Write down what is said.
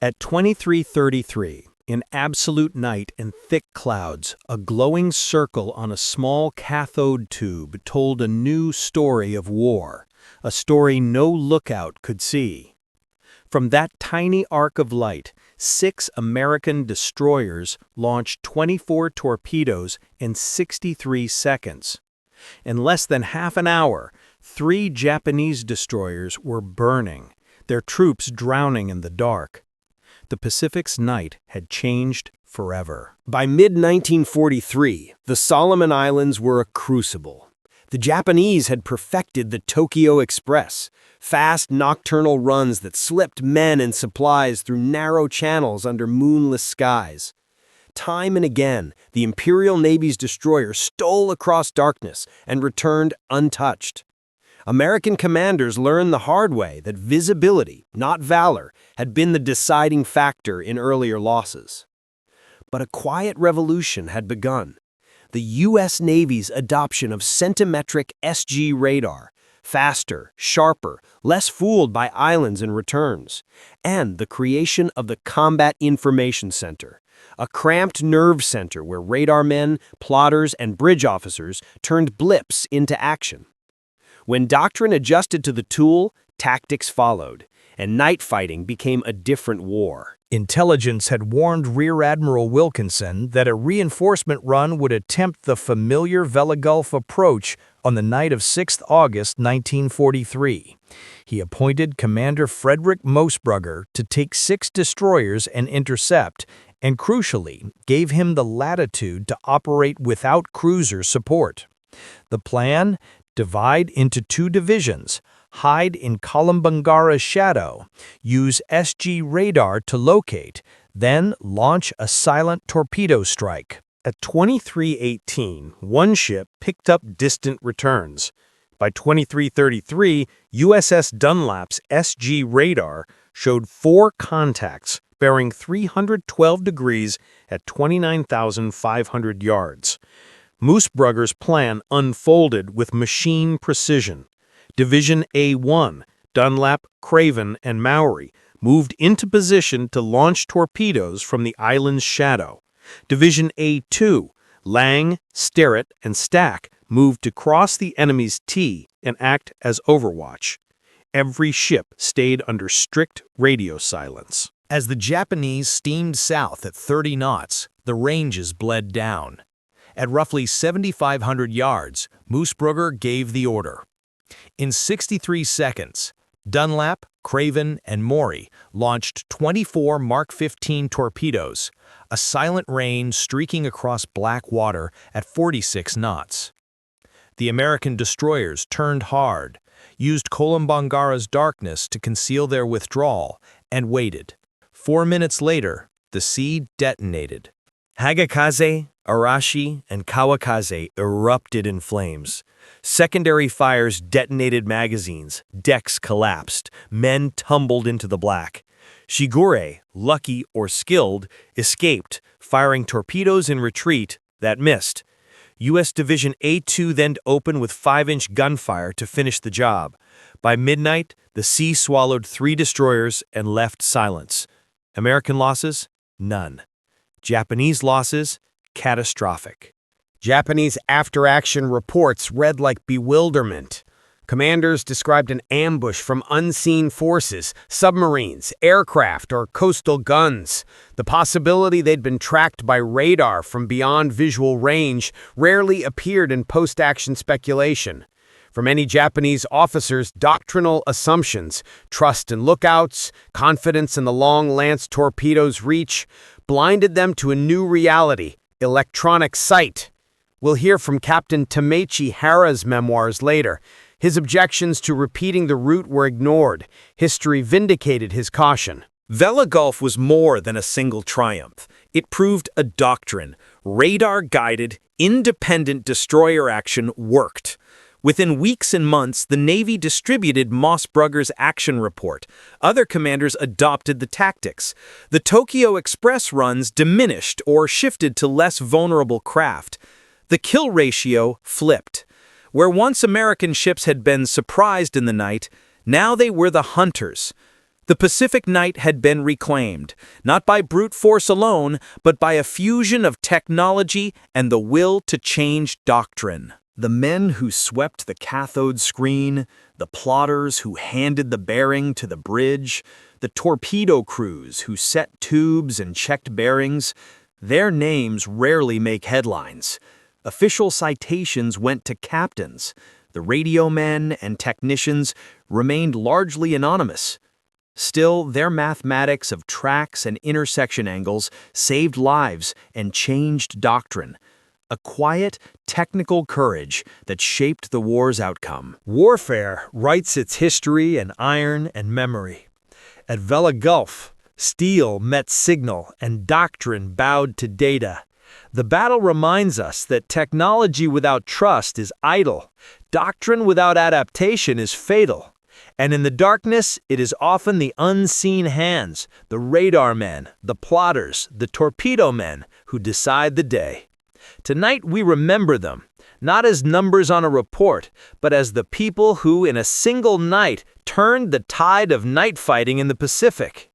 At 23:33, in absolute night and thick clouds, a glowing circle on a small cathode tube told a new story of war, a story no lookout could see. From that tiny arc of light, 6 American destroyers launched 24 torpedoes in 63 seconds. In less than half an hour, 3 Japanese destroyers were burning, their troops drowning in the dark. The Pacific's night had changed forever. By mid-1943, the Solomon Islands were a crucible. The Japanese had perfected the Tokyo Express, fast nocturnal runs that slipped men and supplies through narrow channels under moonless skies. Time and again, the Imperial Navy's destroyers stole across darkness and returned untouched. American commanders learned the hard way that visibility, not valor, had been the deciding factor in earlier losses. But a quiet revolution had begun. The U.S. Navy's adoption of centimetric SG radar, faster, sharper, less fooled by islands and returns, and the creation of the Combat Information Center, a cramped nerve center where radar men, plotters, and bridge officers turned blips into action. When doctrine adjusted to the tool, tactics followed, and night fighting became a different war. Intelligence had warned Rear Admiral Wilkinson that a reinforcement run would attempt the familiar Vela Gulf approach on the night of 6 August 1943. He appointed Commander Frederick Moosbrugger to take 6 destroyers and intercept, and crucially, gave him the latitude to operate without cruiser support. The plan? Divide into 2 divisions, hide in Kolombangara's shadow, use SG radar to locate, then launch a silent torpedo strike. At 23:18, one ship picked up distant returns. By 23:33, USS Dunlap's SG radar showed 4 contacts bearing 312 degrees at 29,500 yards. Moosbrugger's plan unfolded with machine precision. Division A1, Dunlap, Craven, and Maury moved into position to launch torpedoes from the island's shadow. Division A2, Lang, Sterrett, and Stack moved to cross the enemy's T and act as overwatch. Every ship stayed under strict radio silence. As the Japanese steamed south at 30 knots, the ranges bled down. At roughly 7,500 yards, Moosbrugger gave the order. In 63 seconds, Dunlap, Craven, and Maury launched 24 Mark 15 torpedoes, a silent rain streaking across black water at 46 knots. The American destroyers turned hard, used Kolombangara's darkness to conceal their withdrawal, and waited. 4 minutes later, the sea detonated. Hagakaze, Arashi, and Kawakaze erupted in flames. Secondary fires detonated magazines, decks collapsed, men tumbled into the black. Shigure, lucky or skilled, escaped, firing torpedoes in retreat that missed. U.S. Division A2 then opened with 5-inch gunfire to finish the job. By midnight, the sea swallowed 3 destroyers and left silence. American losses? None. Japanese losses? Catastrophic. Japanese after-action reports read like bewilderment. Commanders described an ambush from unseen forces, submarines, aircraft, or coastal guns. The possibility they'd been tracked by radar from beyond visual range rarely appeared in post-action speculation. For many Japanese officers, doctrinal assumptions, trust in lookouts, confidence in the long Lance torpedo's reach, blinded them to a new reality, electronic sight. We'll hear from Captain Tamechi Hara's memoirs later. His objections to repeating the route were ignored. History vindicated his caution. Vela Gulf was more than a single triumph. It proved a doctrine. Radar-guided, independent destroyer action worked. Within weeks and months, the Navy distributed Moosbrugger's action report. Other commanders adopted the tactics. The Tokyo Express runs diminished or shifted to less vulnerable craft. The kill ratio flipped. Where once American ships had been surprised in the night, now they were the hunters. The Pacific night had been reclaimed, not by brute force alone, but by a fusion of technology and the will to change doctrine. The men who swept the cathode screen, the plotters who handed the bearing to the bridge, the torpedo crews who set tubes and checked bearings, their names rarely make headlines. Official citations went to captains. The radio men and technicians remained largely anonymous. Still, their mathematics of tracks and intersection angles saved lives and changed doctrine. A quiet, technical courage that shaped the war's outcome. Warfare writes its history in iron and memory. At Vela Gulf, steel met signal and doctrine bowed to data. The battle reminds us that technology without trust is idle. Doctrine without adaptation is fatal. And in the darkness, it is often the unseen hands, the radar men, the plotters, the torpedo men who decide the day. Tonight we remember them, not as numbers on a report, but as the people who in a single night turned the tide of night fighting in the Pacific.